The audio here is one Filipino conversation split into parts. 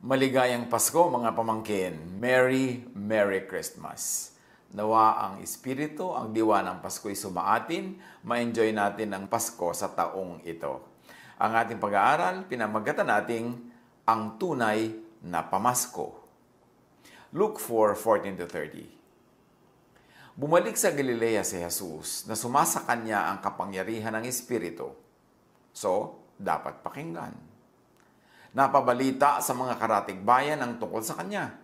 Maligayang Pasko mga pamangkin. Merry Christmas. Nawa ang Espiritu, ang diwa ng Pasko ay sumaatin, ma-enjoy natin ang Pasko sa taong ito. Ang ating pag-aaral, pinamagatan nating ang tunay na pamasko. Luke 4:14-30. Bumalik sa Galilea si Jesus na sumasa kanya ang kapangyarihan ng Espiritu. So, dapat pakinggan. Napabalita sa mga karatig bayan ang tungkol sa kanya.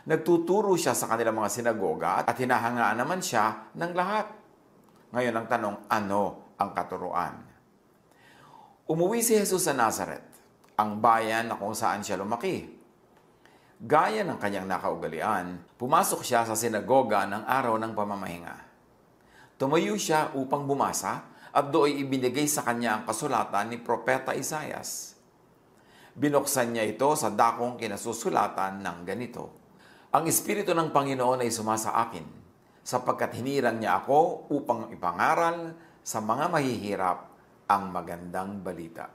Nagtuturo siya sa kanilang mga sinagoga at hinahangaan naman siya ng lahat. Ngayon ang tanong, ano ang katuruan? Umuwi si Jesus sa Nazareth, ang bayan na kung saan siya lumaki. Gaya ng kanyang nakaugalian, pumasok siya sa sinagoga ng araw ng pamamahinga. Tumayo siya upang bumasa at doon ibinigay sa kanya ang kasulatan ni Propeta Isaias. Binuksan niya ito sa dakong kinasusulatan ng ganito. Ang Espiritu ng Panginoon ay sumasa akin, sapagkat hinirang niya ako upang ipangaral sa mga mahihirap ang magandang balita.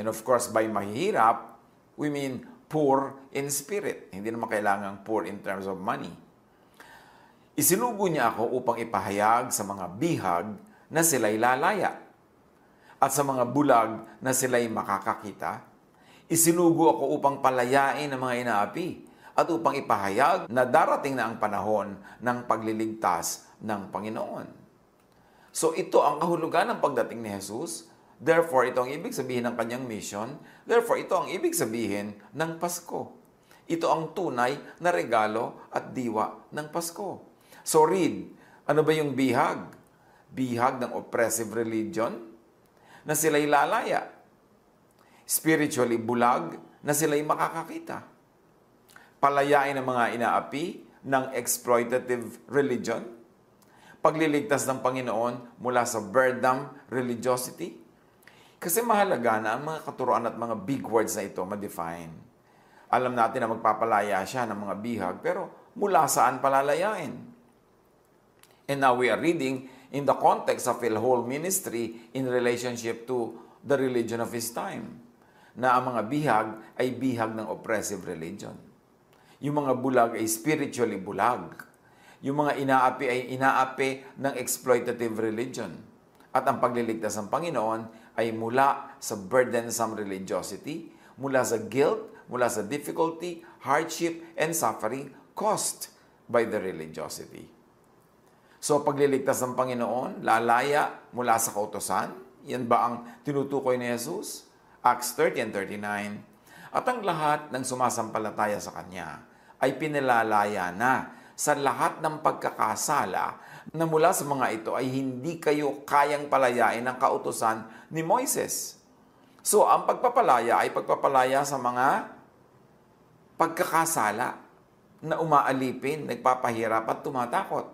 And of course, by mahihirap, we mean poor in spirit. Hindi naman kailangan poor in terms of money. Isinugo niya ako upang ipahayag sa mga bihag na sila'y lalaya at sa mga bulag na sila'y makakakita. Isinugo ako upang palayain ang mga inaapi at upang ipahayag na darating na ang panahon ng pagliligtas ng Panginoon. So ito ang kahulugan ng pagdating ni Jesus. Therefore, ito ang ibig sabihin ng kanyang mission. Therefore, ito ang ibig sabihin ng Pasko. Ito ang tunay na regalo at diwa ng Pasko. So read, ano ba yung bihag? Bihag ng oppressive religion na sila'y lalaya. Spiritually bulag na sila'y makakakita. Palayain ang mga inaapi ng exploitative religion. Pagliligtas ng Panginoon mula sa verdam religiosity. Kasi mahalaga na ang mga katuruan at mga big words na ito ma-define. Alam natin na magpapalaya siya ng mga bihag, pero mula saan palalayain? And now we are reading in the context of a whole ministry in relationship to the religion of his time. Na ang mga bihag ay bihag ng oppressive religion. Yung mga bulag ay spiritually bulag. Yung mga inaapi ay inaapi ng exploitative religion. At ang pagliligtas ng Panginoon ay mula sa burdensome religiosity, mula sa guilt, mula sa difficulty, hardship, and suffering caused by the religiosity. So pagliligtas ng Panginoon, lalaya mula sa kautusan, yan ba ang tinutukoy ni Jesus? Acts 30 and 39. At ang lahat ng sumasampalataya sa Kanya ay pinilalaya na sa lahat ng pagkakasala na mula sa mga ito ay hindi kayo kayang palayain ng kautusan ni Moises. So, ang pagpapalaya ay pagpapalaya sa mga pagkakasala na umaalipin, nagpapahirap at tumatakot.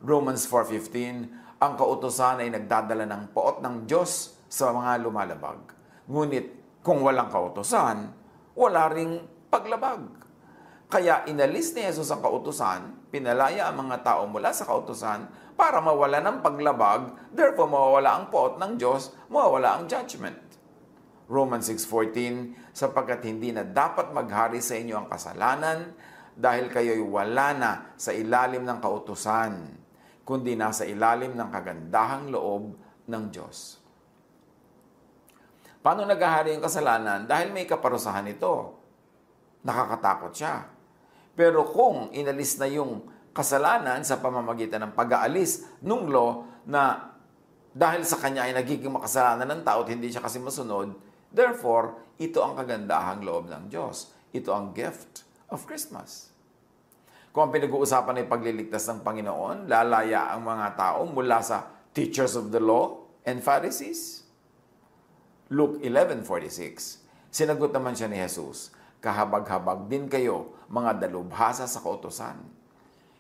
Romans 4:15, ang kautusan ay nagdadala ng poot ng Diyos sa mga lumalabag. Ngunit kung walang kautusan, wala ring paglabag. Kaya inalis ni Jesus ang kautusan, pinalaya ang mga tao mula sa kautusan para mawala ng paglabag, therefore mawawala ang poot ng Diyos, mawawala ang judgment. Romans 6:14, sapagkat hindi na dapat maghari sa inyo ang kasalanan dahil kayo'y wala na sa ilalim ng kautusan, kundi nasa ilalim ng kagandahang loob ng Diyos. Paano naghahari yung kasalanan? Dahil may kaparusahan ito. Nakakatakot siya. Pero kung inalis na yung kasalanan sa pamamagitan ng pag-aalis nung law na dahil sa kanya ay nagiging makasalanan ng tao at hindi siya kasi masunod, therefore, ito ang kagandahang loob ng Diyos. Ito ang gift of Christmas. Kung ang pinag-uusapan ay pagliligtas ng Panginoon, lalaya ang mga tao mula sa teachers of the law and Pharisees. Luke 11:46, sinagot naman siya ni Jesus, kahabag-habag din kayo, mga dalubhasa sa kautusan.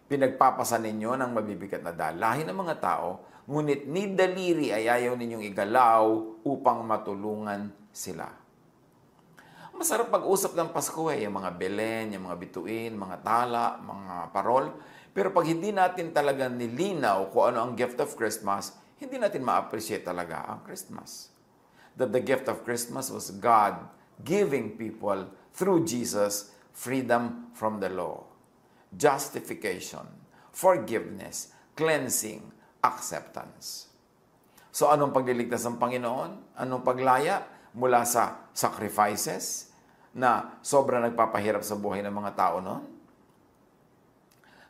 Pinagpapasan ninyo ng mabibigat na dalahin ng mga tao, ngunit ni daliri ay ayaw ninyong igalaw upang matulungan sila. Masarap pag-usap ng Pasko yung mga Belen, yung mga bituin, mga tala, mga parol. Pero pag hindi natin talaga nilinaw kung ano ang gift of Christmas, hindi natin ma-appreciate talaga ang Christmas. That the gift of Christmas was God giving people through Jesus, freedom from the law, justification, forgiveness, cleansing, acceptance. So anong pagliligtas ng Panginoon? Anong paglaya mula sa sacrifices na sobrang nagpapahirap sa buhay ng mga tao noon?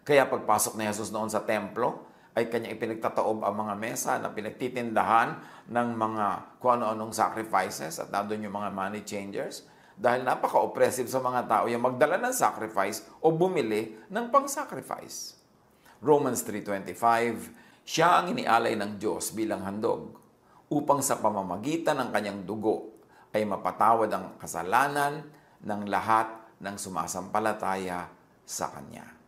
Kaya pagpasok ni Jesus noon sa templo, ay kanyang ipinagtataob ang mga mesa na pinagtitindahan ng mga kung ano-anong sacrifices at nandun yung mga money changers dahil napaka-oppressive sa mga tao yung magdala ng sacrifice o bumili ng pang-sacrifice. Romans 3:25, siya ang inialay ng Diyos bilang handog upang sa pamamagitan ng kanyang dugo ay mapatawad ang kasalanan ng lahat ng sumasampalataya sa Kanya.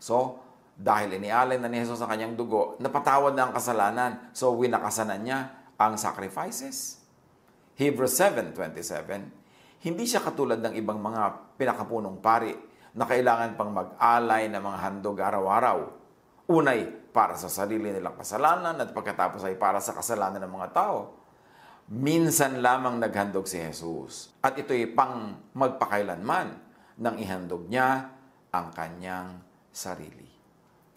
So, dahil inialay na ni Jesus ang kanyang dugo, napatawad na ang kasalanan. So, winakasanan niya ang sacrifices. Hebrews 7:27, hindi siya katulad ng ibang mga pinakapunong pari na kailangan pang mag-alay ng mga handog araw-araw. Unay, para sa sarili nilang kasalanan at pagkatapos ay para sa kasalanan ng mga tao. Minsan lamang naghandog si Jesus at ito'y pang magpakailanman nang ihandog niya ang kanyang sarili.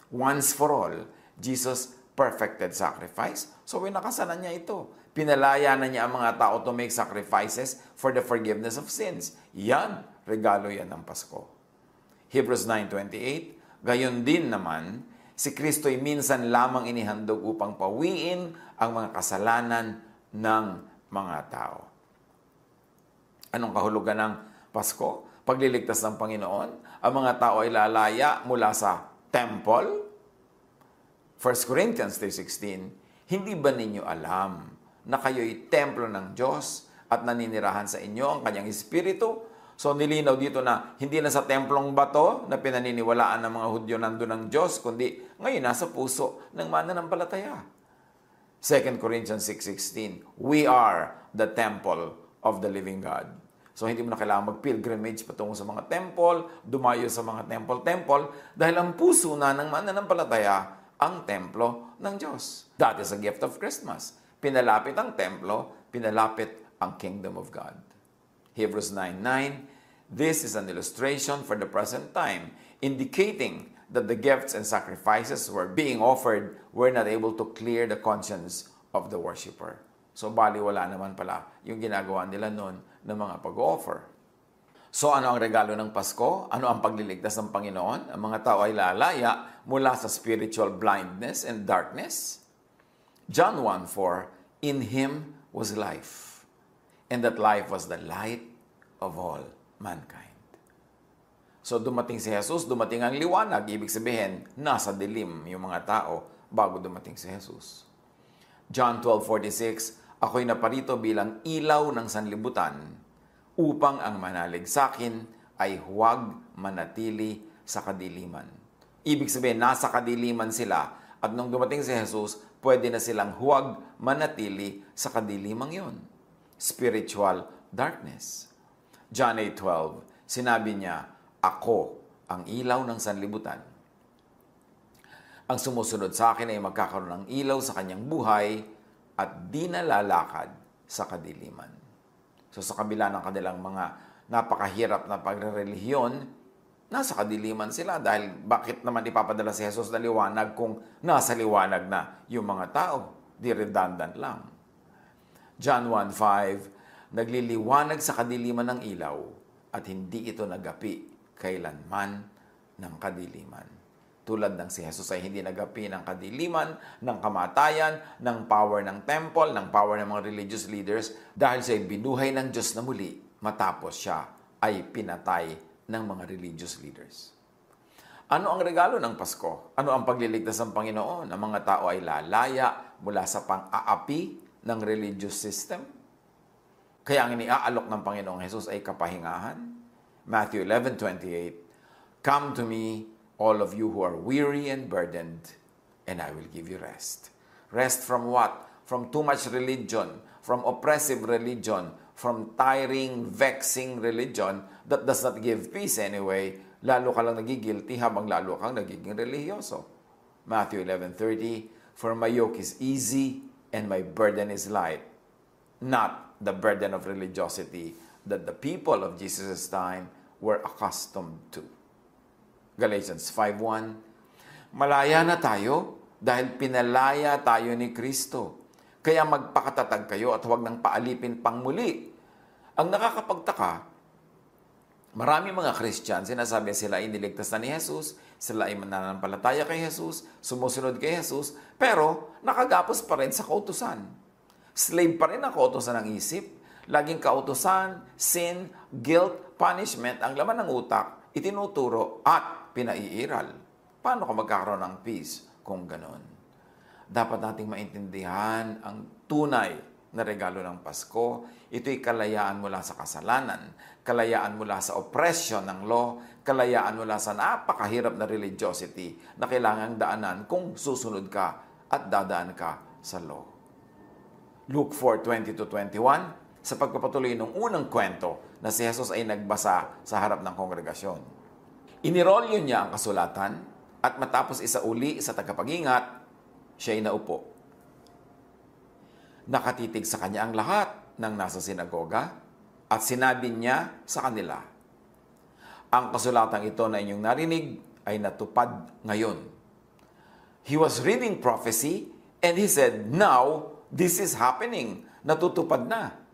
Once for all, Jesus perfected sacrifice. So, winakasanan niya ito. Pinalaya na niya ang mga tao to make sacrifices for the forgiveness of sins. Yan, regalo yan ng Pasko. Hebrews 9:28, gayon din naman, si Kristo'y minsan lamang inihandog upang pawiin ang mga kasalanan ng mga tao. Anong kahulugan ng Pasko? Pagliligtas ng Panginoon, ang mga tao ay lalaya mula sa temple. 1 Corinthians 3:16, hindi ba ninyo alam na kayo'y templo ng Diyos at naninirahan sa inyo ang kanyang Espiritu? So nilinaw dito na hindi na sa templong bato na pinaniniwalaan ng mga Hudyo nandun ng Diyos, kundi ngayon nasa puso ng mananampalataya. 2 Corinthians 6:16, we are the temple of the living God. So hindi mo na kailangan mag-pilgrimage patungo sa mga temple, dumayo sa mga temple, dahil ang puso na ng mananampalataya ang templo ng Diyos. That is a gift of Christmas. Pinalapit ang templo, pinalapit ang kingdom of God. Hebrews 9:9, this is an illustration for the present time, indicating that the gifts and sacrifices were being offered were not able to clear the conscience of the worshiper. So, baliwala naman pala yung ginagawa nila noon ng mga pag-offer. So, ano ang regalo ng Pasko? Ano ang pagliligtas ng Panginoon? Ang mga tao ay lalaya mula sa spiritual blindness and darkness. John 1:4, in Him was life, and that life was the light of all mankind. So, dumating si Jesus, dumating ang liwanag. Ibig sabihin, nasa dilim yung mga tao bago dumating si Jesus. John 12:46, ako'y naparito bilang ilaw ng sanlibutan upang ang manalig sa akin ay huwag manatili sa kadiliman. Ibig sabihin, nasa kadiliman sila at nung dumating si Jesus, pwede na silang huwag manatili sa kadilimang yon. Spiritual darkness. John 8:12, sinabi niya, ako ang ilaw ng sanlibutan. Ang sumusunod sa akin ay magkakaroon ng ilaw sa kanyang buhay at di na lalakad sa kadiliman. So sa kabila ng kanilang mga napakahirap na pagrerelihiyon, nasa kadiliman sila dahil bakit naman ipapadala si Jesus na liwanag kung nasa liwanag na yung mga tao? Di redundant lang. John 1:5, nagliliwanag sa kadiliman ng ilaw at hindi ito nagapi kailanman ng kadiliman. Tulad ng si Jesus ay hindi nagapi ng kadiliman, ng kamatayan, ng power ng temple, ng power ng mga religious leaders dahil siya ay binuhay ng Diyos na muli matapos siya ay pinatay ng mga religious leaders. Ano ang regalo ng Pasko? Ano ang pagliligtas ng Panginoon? Ang mga tao ay lalaya mula sa pang-aapi ng religious system. Kaya ang iniaalok ng Panginoong Jesus ay kapahingahan. Matthew 11:28, come to me, all of you who are weary and burdened, and I will give you rest. Rest from what? From too much religion, from oppressive religion, from tiring, vexing religion that does not give peace anyway. Lalo ka lang nagigilty habang lalo kang nagiging religyoso. Matthew 11:30, for my yoke is easy and my burden is light. Not the burden of religiosity, that the people of Jesus' time were accustomed to. Galatians 5:1, malaya na tayo dahil pinalaya tayo ni Kristo. Kaya magpakatatag kayo at huwag nang paalipin pang muli. Ang nakakapagtaka, marami mga Christian, sinasabi sila ay niligtas na ni Jesus, sila ay mananampalataya kay Jesus, sumusunod kay Jesus, pero nakagapos pa rin sa kautusan. Slave pa rin ang kautusan ng isip. Laging kautusan, sin, guilt, punishment, ang laman ng utak, itinuturo at pinaiiral. Paano ka magkakaroon ng peace kung ganon? Dapat nating maintindihan ang tunay na regalo ng Pasko. Ito'y kalayaan mula sa kasalanan, kalayaan mula sa oppression ng law, kalayaan mula sa napakahirap na religiosity na kailangang daanan kung susunod ka at dadaan ka sa law. Luke 4:20-21, sa pagpapatuloy ng unang kwento na si Jesus ay nagbasa sa harap ng kongregasyon. Inirolyo niya ang kasulatan at matapos isauli sa tagapag-ingat, siya ay naupo. Nakatitig sa kanya ang lahat ng nasa sinagoga at sinabi niya sa kanila, ang kasulatang ito na inyong narinig ay natupad ngayon. He was reading prophecy and he said, now this is happening. Natutupad na.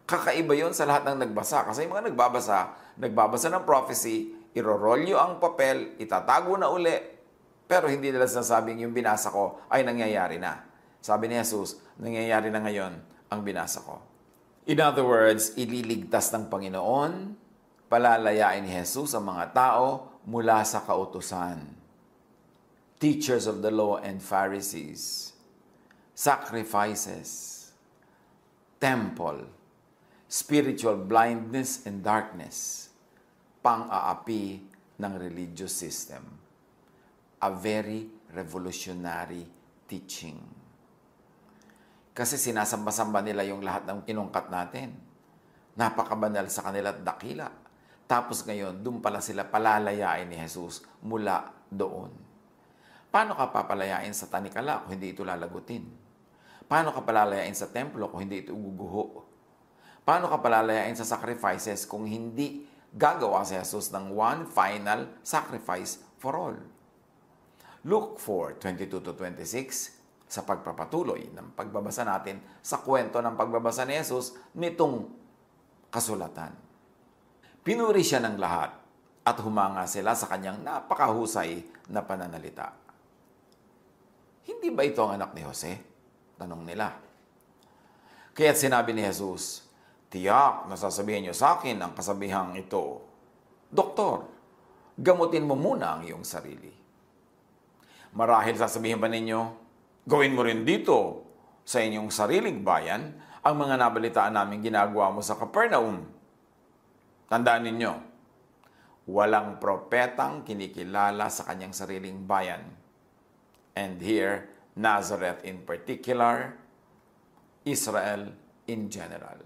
Kakaiba yon sa lahat ng nagbasa. Kasi yung mga nagbabasa ng prophecy, irorolyo ang papel, itatago na uli, pero hindi nila sinasabing yung binasa ko ay nangyayari na. Sabi ni Jesus, nangyayari na ngayon ang binasa ko. In other words, ililigtas ng Panginoon, palalayain ni Jesus ang mga tao mula sa kautusan. Teachers of the law and Pharisees, sacrifices, temple, spiritual blindness and darkness, pang-aapi ng religious system. A very revolutionary teaching. Kasi sinasamba-samba nila yung lahat ng inungkat natin. Napakabanal sa kanila at dakila. Tapos ngayon, doon pala sila palalayain ni Jesus mula doon. Paano ka papalayain sa tanikala kung hindi ito lalagutin? Paano ka palalayain sa templo kung hindi ito guguho? Paano ka palalayain sa sacrifices kung hindi gagawa si Jesus ng one final sacrifice for all? Luke 4:22-26, sa pagpapatuloy ng pagbabasa natin sa kwento ng pagbabasa ni Jesus nitong kasulatan. Pinuri siya ng lahat at humanga sila sa kanyang napakahusay na pananalita. Hindi ba ito ang anak ni Jose? Tanong nila. Kaya't sinabi ni Jesus, tiyak na sasabihin niyo sa akin ang kasabihang ito, Doktor, gamutin mo muna ang iyong sarili. Marahil sasabihin pa ninyo, gawin mo rin dito sa inyong sariling bayan ang mga nabalitaan namin ginagawa mo sa Capernaum. Tandaan ninyo, walang propetang kinikilala sa kanyang sariling bayan. And here, Nazareth in particular, Israel in general.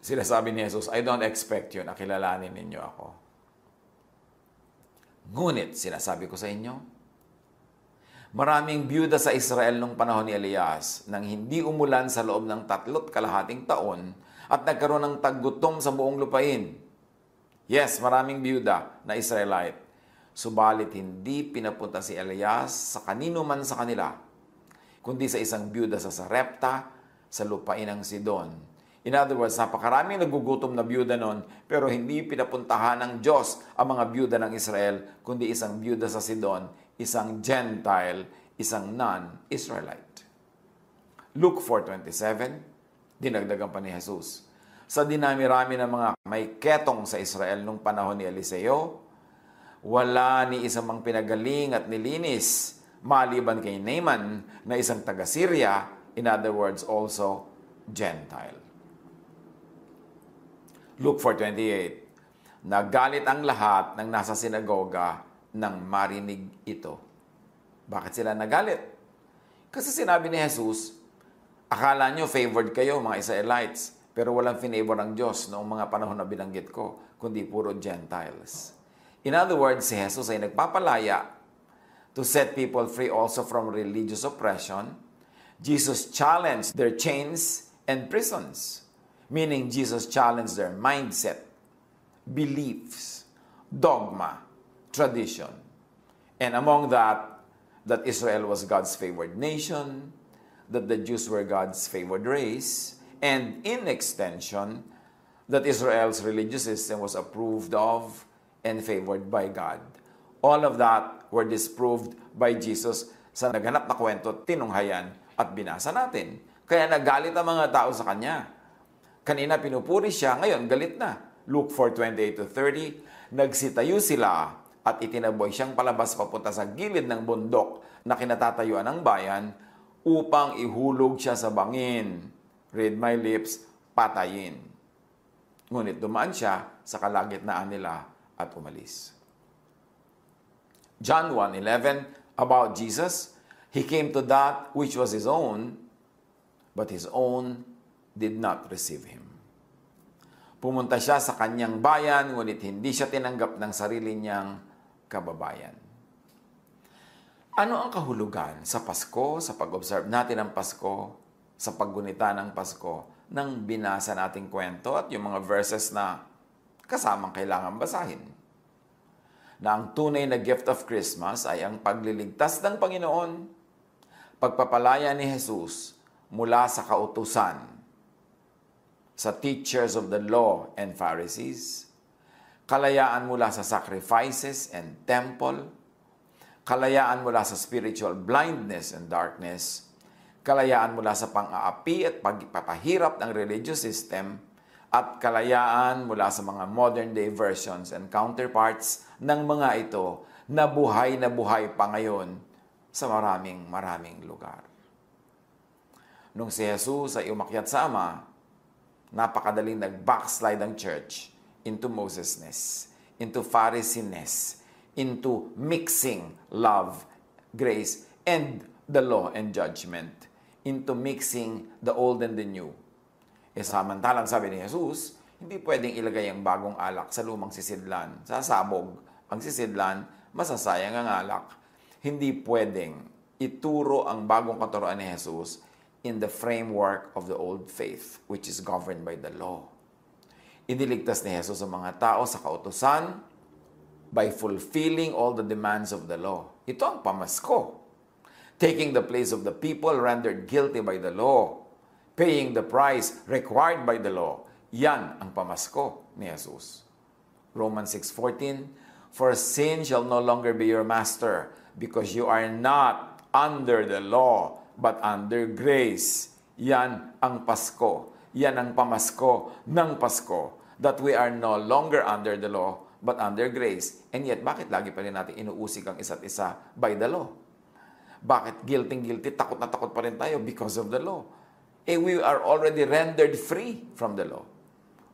Sila sabi ni Jesus, I don't expect you na kilalanin ninyo ako. Ngunit, sinasabi ko sa inyo, maraming byuda sa Israel nung panahon ni Elias nang hindi umulan sa loob ng 3.5 taon at nagkaroon ng taggutom sa buong lupain. Yes, maraming byuda na Israelite. Subalit hindi pinapunta si Elias sa kanino man sa kanila, kundi sa isang byuda sa Sarepta, sa lupain ng Sidon. In other words, napakaraming nagugutom na byuda noon, pero hindi pinapuntahan ng Diyos ang mga byuda ng Israel, kundi isang byuda sa Sidon, isang Gentile, isang non-Israelite. Luke 4:27, dinagdagan pa ni Jesus. Sa dinami-rami ng mga may ketong sa Israel nung panahon ni Eliseo, wala ni isang mang pinagaling at nilinis maliban kay Naaman na isang taga-Syria, in other words, also Gentile. Luke 4:28, nagalit ang lahat ng nasa sinagoga nang marinig ito. Bakit sila nagalit? Kasi sinabi ni Jesus, akala nyo favored kayo mga Israelites, pero walang finavor ng Diyos noong mga panahon na binanggit ko, kundi puro Gentiles. In other words, si Jesus ay nagpapalaya to set people free also from religious oppression. Jesus challenged their chains and prisons. Meaning Jesus challenged their mindset, beliefs, dogma, tradition. And among that Israel was God's favored nation, that the Jews were God's favored race, and in extension, that Israel's religious system was approved of and favored by God. All of that were disproved by Jesus sa naganap na kwento, tinunghayan at binasa natin. Kaya nagalit ang mga tao sa Kanya. Kanina pinupuri siya, ngayon galit na. Luke 4:28-30, nagsitayo sila at itinaboy siyang palabas papunta sa gilid ng bundok na kinatatayuan ng bayan upang ihulog siya sa bangin. Read my lips, patayin. Ngunit dumaan siya sa kalagitnaan nila at umalis. John 1:11, about Jesus, He came to that which was His own, but His own did not receive Him. Pumunta siya sa kanyang bayan, ngunit hindi siya tinanggap ng sarili niyang kababayan. Ano ang kahulugan sa Pasko, sa pag-observe natin ng Pasko, sa paggunita ng Pasko, nang binasa nating kwento at yung mga verses na kasamang kailangan basahin? Na ang tunay na gift of Christmas ay ang pagliligtas ng Panginoon, pagpapalaya ni Jesus mula sa kautusan, sa teachers of the law and Pharisees, kalayaan mula sa sacrifices and temple, kalayaan mula sa spiritual blindness and darkness, kalayaan mula sa pang-aapi at pagpapahirap ng religious system, at kalayaan mula sa mga modern-day versions and counterparts ng mga ito na buhay pa ngayon sa maraming lugar. Nung si Jesus ay umakyat sa Ama, napakadaling nag-backslide ang church into Mosesness, into Pharisiness, into mixing love, grace, and the law and judgment, into mixing the old and the new. Samantalang sabi ni Jesus, hindi pwedeng ilagay ang bagong alak sa lumang sisidlan. Sasabog ang sisidlan, masasayang ang alak. Hindi pwedeng ituro ang bagong katuroan ni Jesus in the framework of the old faith, which is governed by the law. Iniligtas ni Jesus ang mga tao sa kautusan by fulfilling all the demands of the law. Ito ang pamasko. Taking the place of the people rendered guilty by the law, paying the price required by the law. Yan ang pamasko ni Jesus. Romans 6:14, for sin shall no longer be your master, because you are not under the law, but under grace. Yan ang Pasko. Yan ang pamasko ng Pasko. That we are no longer under the law, but under grace. And yet, bakit lagi pa rin natin inuusig ang isa't isa by the law? Bakit guilty, takot na takot pa rin tayo? Because of the law. We are already rendered free from the law.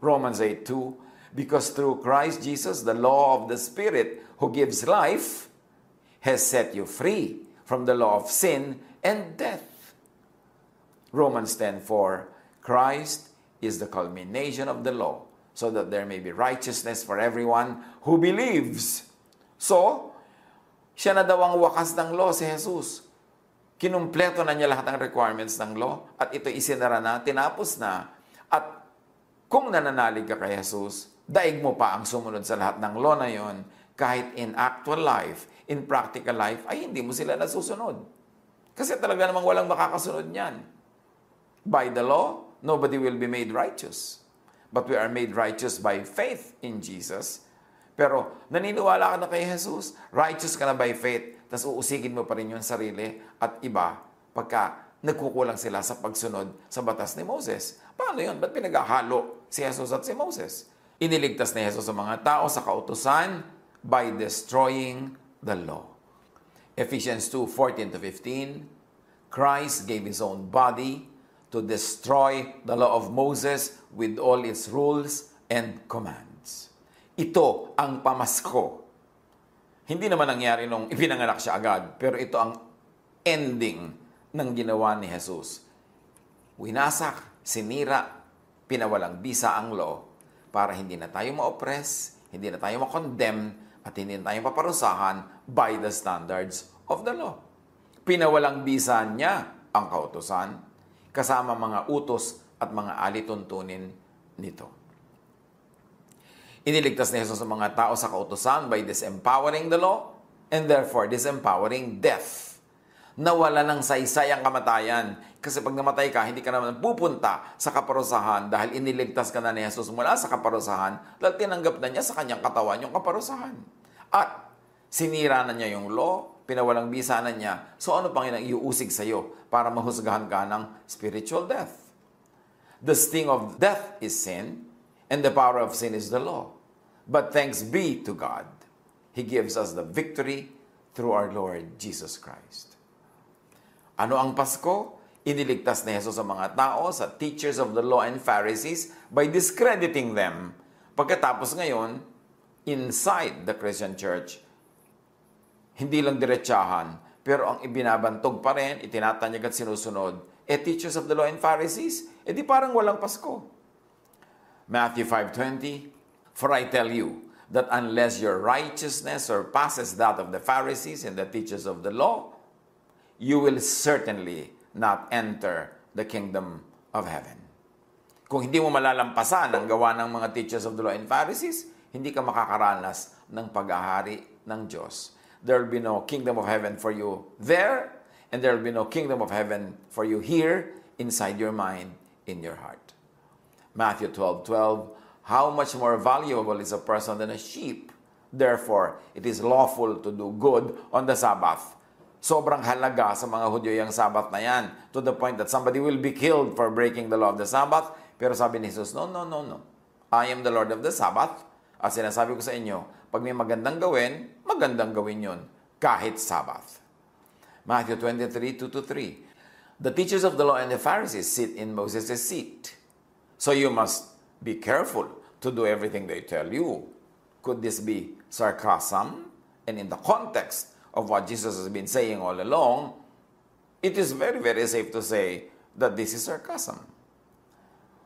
Romans 8:2, because through Christ Jesus, the law of the Spirit who gives life has set you free from the law of sin and death. Romans 10:4, Christ is the culmination of the law, so that there may be righteousness for everyone who believes. So, siya na daw ang wakas ng law, si Jesus. Kinumpleto na niya lahat ng requirements ng law at ito isinara na, tinapos na. At kung nananalig ka kay Jesus, daig mo pa ang sumunod sa lahat ng law na yon, kahit in actual life, in practical life, ay hindi mo sila nasusunod. Kasi talaga namang walang makakasunod niyan. By the law, nobody will be made righteous. But we are made righteous by faith in Jesus. Pero naniniwala ka na kay Jesus, righteous ka na by faith, tapos uusigin mo pa rin yung sarili at iba pagka nagkukulang sila sa pagsunod sa batas ni Moses. Paano yun? Ba't pinaghahalo si Jesus at si Moses? Iniligtas ni Jesus ang mga tao sa kautusan by destroying the law. Ephesians 2:14-15, Christ gave His own body to destroy the law of Moses with all its rules and commands. Ito ang pamasko. Hindi naman nangyari nung ipinanganak siya agad, pero ito ang ending ng ginawa ni Jesus. Winasak, sinira, pinawalang bisa ang law para hindi na tayo ma-oppress, hindi na tayo ma-condemn, at hindi na tayo paparusahan by the standards of the law. Pinawalang bisa niya ang kautusan, kasama mga utos at mga alituntunin nito. Iniligtas ni Jesus ang mga tao sa kautusan by disempowering the law and therefore disempowering death. Nawala ng saysay ang kamatayan. Kasi pag namatay ka, hindi ka naman pupunta sa kaparusahan dahil iniligtas ka na ni Jesus mula sa kaparusahan dahil tinanggap na niya sa kanyang katawan yung kaparusahan. At sinira na niya yung law, pinawalang bisa na niya. So ano pang iuusig sa iyo para mahusgahan ka ng spiritual death? The sting of death is sin, and the power of sin is the law. But thanks be to God, He gives us the victory through our Lord Jesus Christ. Ano ang Pasko? Iniligtas ni Jesus ang mga tao sa teachers of the law and Pharisees by discrediting them. Pagkatapos ngayon, inside the Christian Church, hindi lang diretsahan, pero ang ibinabantog pa rin, itinatanyag at sinusunod, teachers of the law and Pharisees, di parang walang Pasko. Matthew 5:20, for I tell you that unless your righteousness surpasses that of the Pharisees and the teachers of the law, you will certainly not enter the kingdom of heaven. Kung hindi mo malalampasan ang gawa ng mga teachers of the law and Pharisees, hindi ka makakaranas ng pag-ahari ng Diyos. There will be no kingdom of heaven for you there, and there will be no kingdom of heaven for you here, inside your mind, in your heart. Matthew 12:12, how much more valuable is a person than a sheep? Therefore, it is lawful to do good on the Sabbath. Sobrang halaga sa mga Hudyo yung Sabbath na yan, to the point that somebody will be killed for breaking the law of the Sabbath. Pero sabi ni Jesus, no. I am the Lord of the Sabbath. At sinasabi ko sa inyo, pag may magandang gawin yun, kahit Sabbath. Matthew 23:2-3, the teachers of the law and the Pharisees sit in Moses' seat. So you must be careful to do everything they tell you. Could this be sarcasm? And in the context of what Jesus has been saying all along, it is very, very safe to say that this is sarcasm.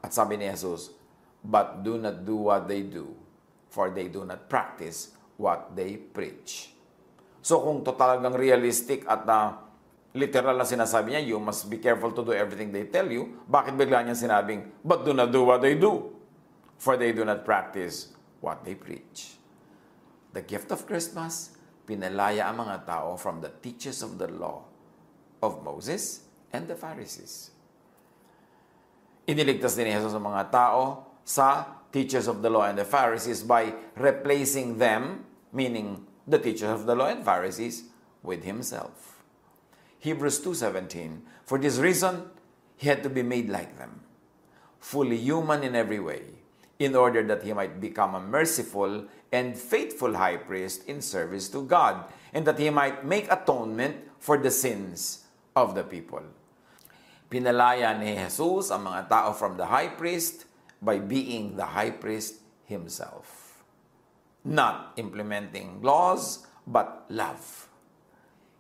At sabi ni Jesus, but do not do what they do, for they do not practice what they preach. So kung talagang realistic at literal na sinasabi niya, you must be careful to do everything they tell you, bakit bigla niya sinabing, but do not do what they do, for they do not practice what they preach. The gift of Christmas, pinalaya ang mga tao from the teachers of the law of Moses and the Pharisees. Iniligtas din ni Jesus ang mga tao sa teachers of the law and the Pharisees by replacing them, meaning the teachers of the law and Pharisees, with Himself. Hebrews 2:17, for this reason, He had to be made like them, fully human in every way, in order that He might become a merciful and faithful high priest in service to God, and that He might make atonement for the sins of the people. Pinalaya ni Jesus ang mga tao from the high priest by being the high priest Himself. Not implementing laws, but love.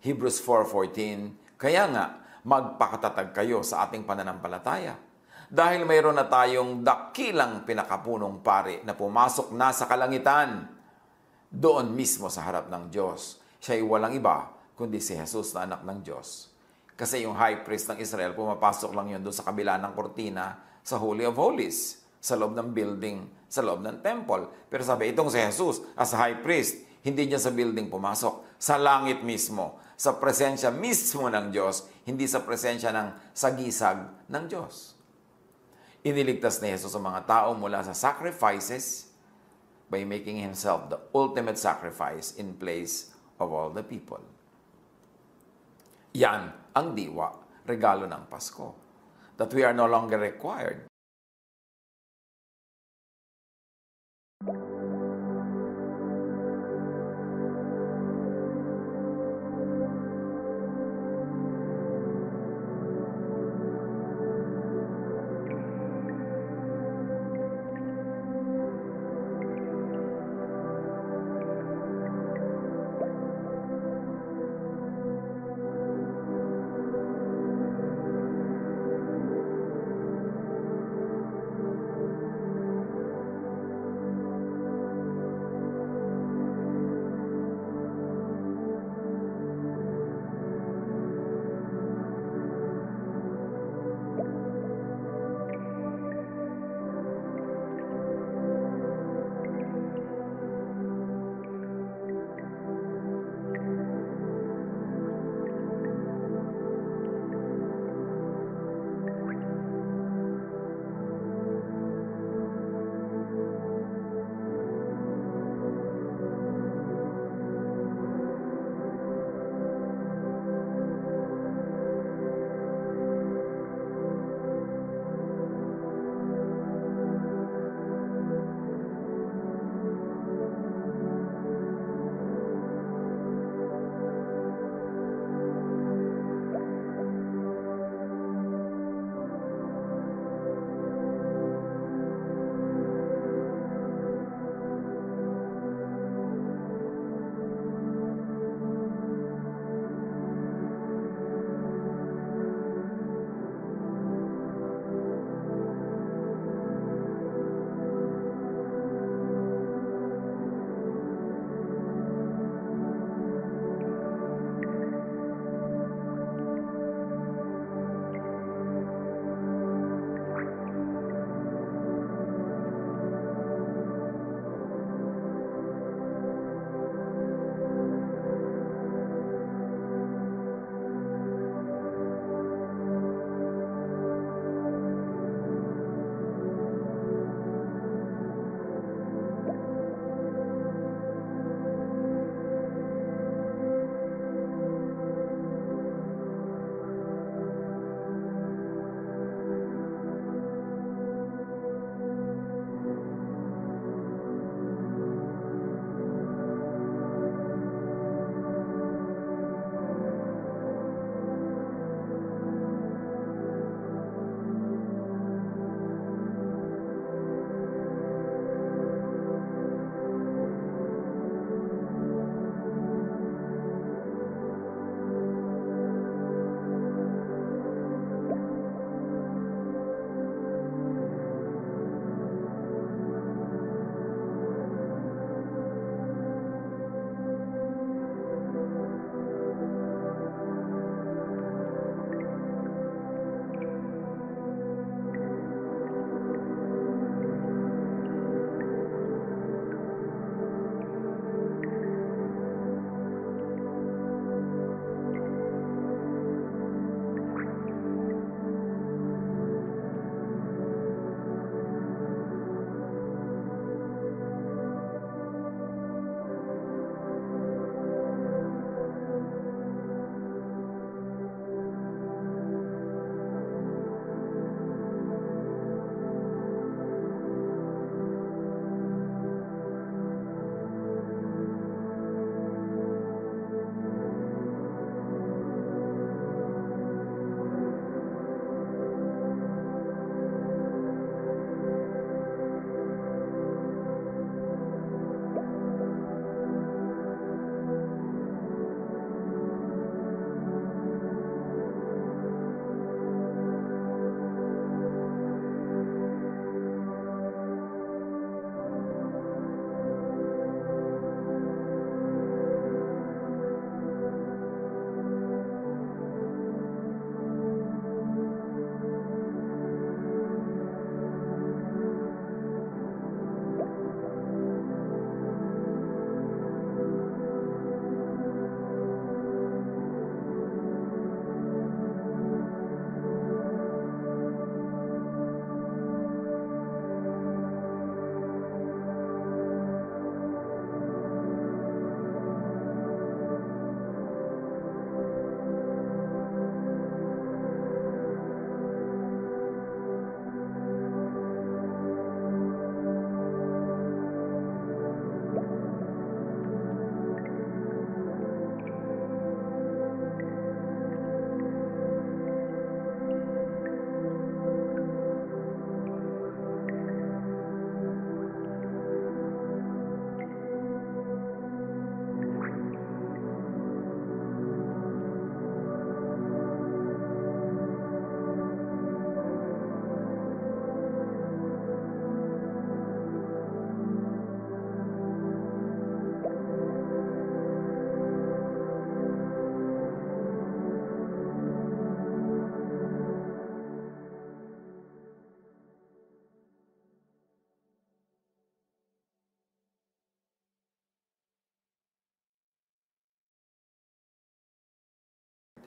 Hebrews 4:14, kaya nga, magpakatatag kayo sa ating pananampalataya. Dahil mayroon na tayong dakilang pinakapunong pari na pumasok na sa kalangitan, doon mismo sa harap ng Diyos. Siya ay walang iba, kundi si Jesus na anak ng Diyos. Kasi yung high priest ng Israel, pumapasok lang yun doon sa kabila ng kortina sa Holy of Holies, sa loob ng building, sa loob ng temple. Pero sabi, itong si Jesus, as high priest, hindi niya sa building pumasok, sa langit mismo, sa presensya mismo ng Diyos, hindi sa presensya ng sagisag ng Diyos. Iniligtas ni Jesus ang mga tao mula sa sacrifices by making Himself the ultimate sacrifice in place of all the people. Yan ang diwa, regalo ng Pasko. That we are no longer required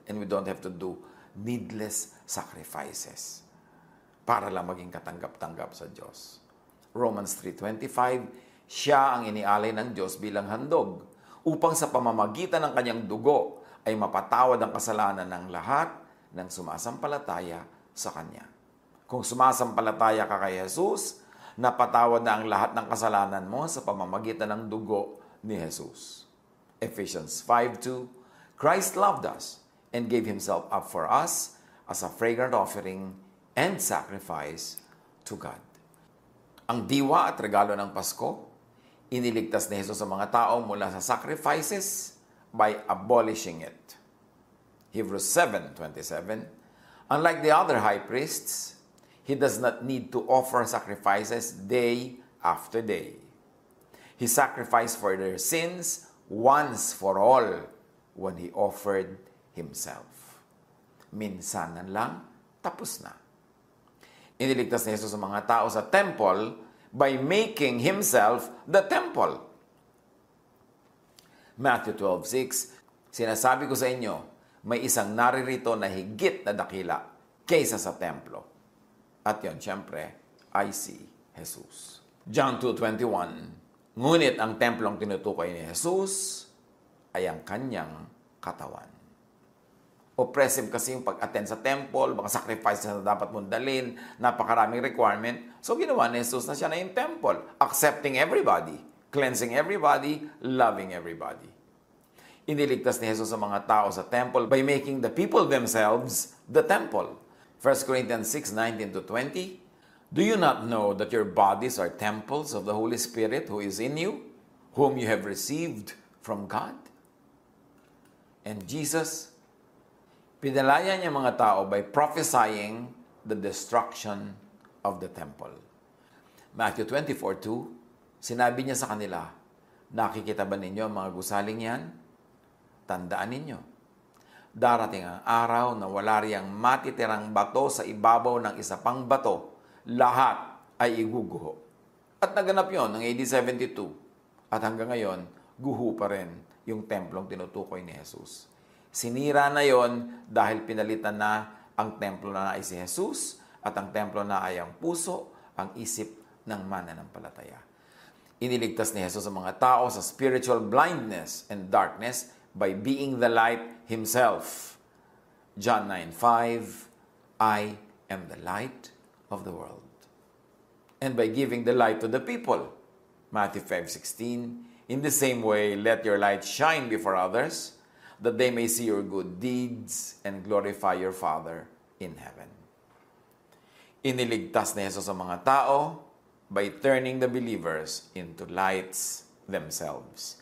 and we don't have to do needless sacrifices para lang maging katanggap-tanggap sa Diyos. Romans 3:25, siya ang inialay ng Diyos bilang handog upang sa pamamagitan ng kanyang dugo ay mapatawad ang kasalanan ng lahat ng sumasampalataya sa Kanya. Kung sumasampalataya ka kay Jesus, napatawad na ang lahat ng kasalanan mo sa pamamagitan ng dugo ni Jesus. Ephesians 5:2, Christ loved us and gave Himself up for us as a fragrant offering and sacrifice to God. Ang diwa at regalo ng Pasko, iniligtas ni Jesus sa mga tao mula sa sacrifices by abolishing it. Hebrews 7:27, unlike the other high priests, he does not need to offer sacrifices day after day. He sacrificed for their sins once for all when he offered himself. Minsanan lang, tapos na. Iniligtas ni Jesus sa mga tao sa temple by making himself the temple. Matthew 12:6, sinasabi ko sa inyo, may isang naririto na higit na dakila kaysa sa templo. At yon, siyempre, ay si Jesus. John 2:21, ngunit ang templong tinutukoy ni Jesus ay ang kanyang katawan. Oppressive kasi yung pag-attend sa temple, mga sacrifices na dapat mong dalhin, napakaraming requirement. So ginawa ni Jesus na siya na yung temple, accepting everybody, cleansing everybody, loving everybody. Iniligtas ni Jesus sa mga tao sa temple by making the people themselves the temple. 1 Corinthians 6:19-20, do you not know that your bodies are temples of the Holy Spirit who is in you, whom you have received from God? And Jesus, pinalaya niya mga tao by prophesying the destruction of the temple. Matthew 24:2, sinabi niya sa kanila, nakikita ba ninyo ang mga gusaling yan? Tandaan ninyo, darating ang araw na wala riyang matitirang bato sa ibabaw ng isa pang bato, lahat ay iguguho. At naganap yon ng AD 72. At hanggang ngayon, guho pa rin yung templong tinutukoy ni Jesus. Sinira na yon dahil pinalitan na ang templo na ay si Jesus at ang templo na ay ang puso, ang isip ng mananampalataya. Iniligtas ni Jesus sa mga tao sa spiritual blindness and darkness by being the light Himself. John 9:5, I am the light of the world. And by giving the light to the people. Matthew 5:16, in the same way, let your light shine before others, that they may see your good deeds and glorify your Father in heaven. Iniligtas ni Jesus sa mga tao by turning the believers into lights themselves.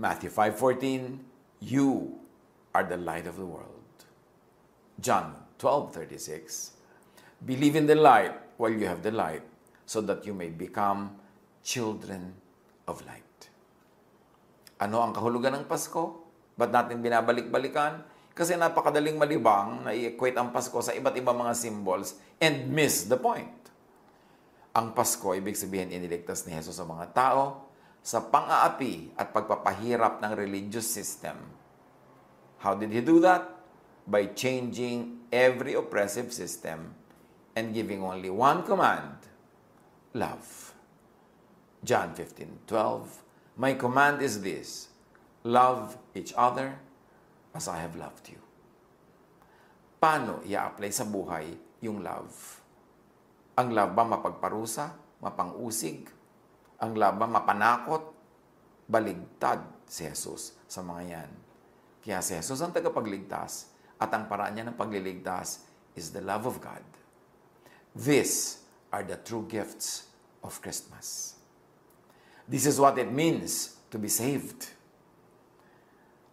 Matthew 5:14, you are the light of the world. John 12:36, believe in the light while you have the light, so that you may become children of light. Ano ang kahulugan ng Pasko? Ba't natin binabalik-balikan? Kasi napakadaling malibang na i-equate ang Pasko sa iba't ibang mga symbols and miss the point. Ang Pasko, ibig sabihin, iniligtas ni Jesus sa mga tao sa pang-aapi at pagpapahirap ng religious system. How did He do that? By changing every oppressive system and giving only one command, love. John 15:12, my command is this, love each other as I have loved you. Paano i-apply sa buhay yung love? Ang love ba mapagparusa, mapang-usig? Ang love ba mapanakot? Baligtad si Jesus sa mga yan. Kaya si Jesus ang tagapagligtas at ang paraan niya ng pagliligtas is the love of God. These are the true gifts of Christmas. This is what it means to be saved.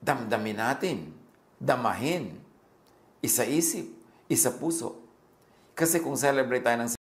Damdamin natin, damahin, isa-isip, isa-puso. Kasi kung celebrate tayo ng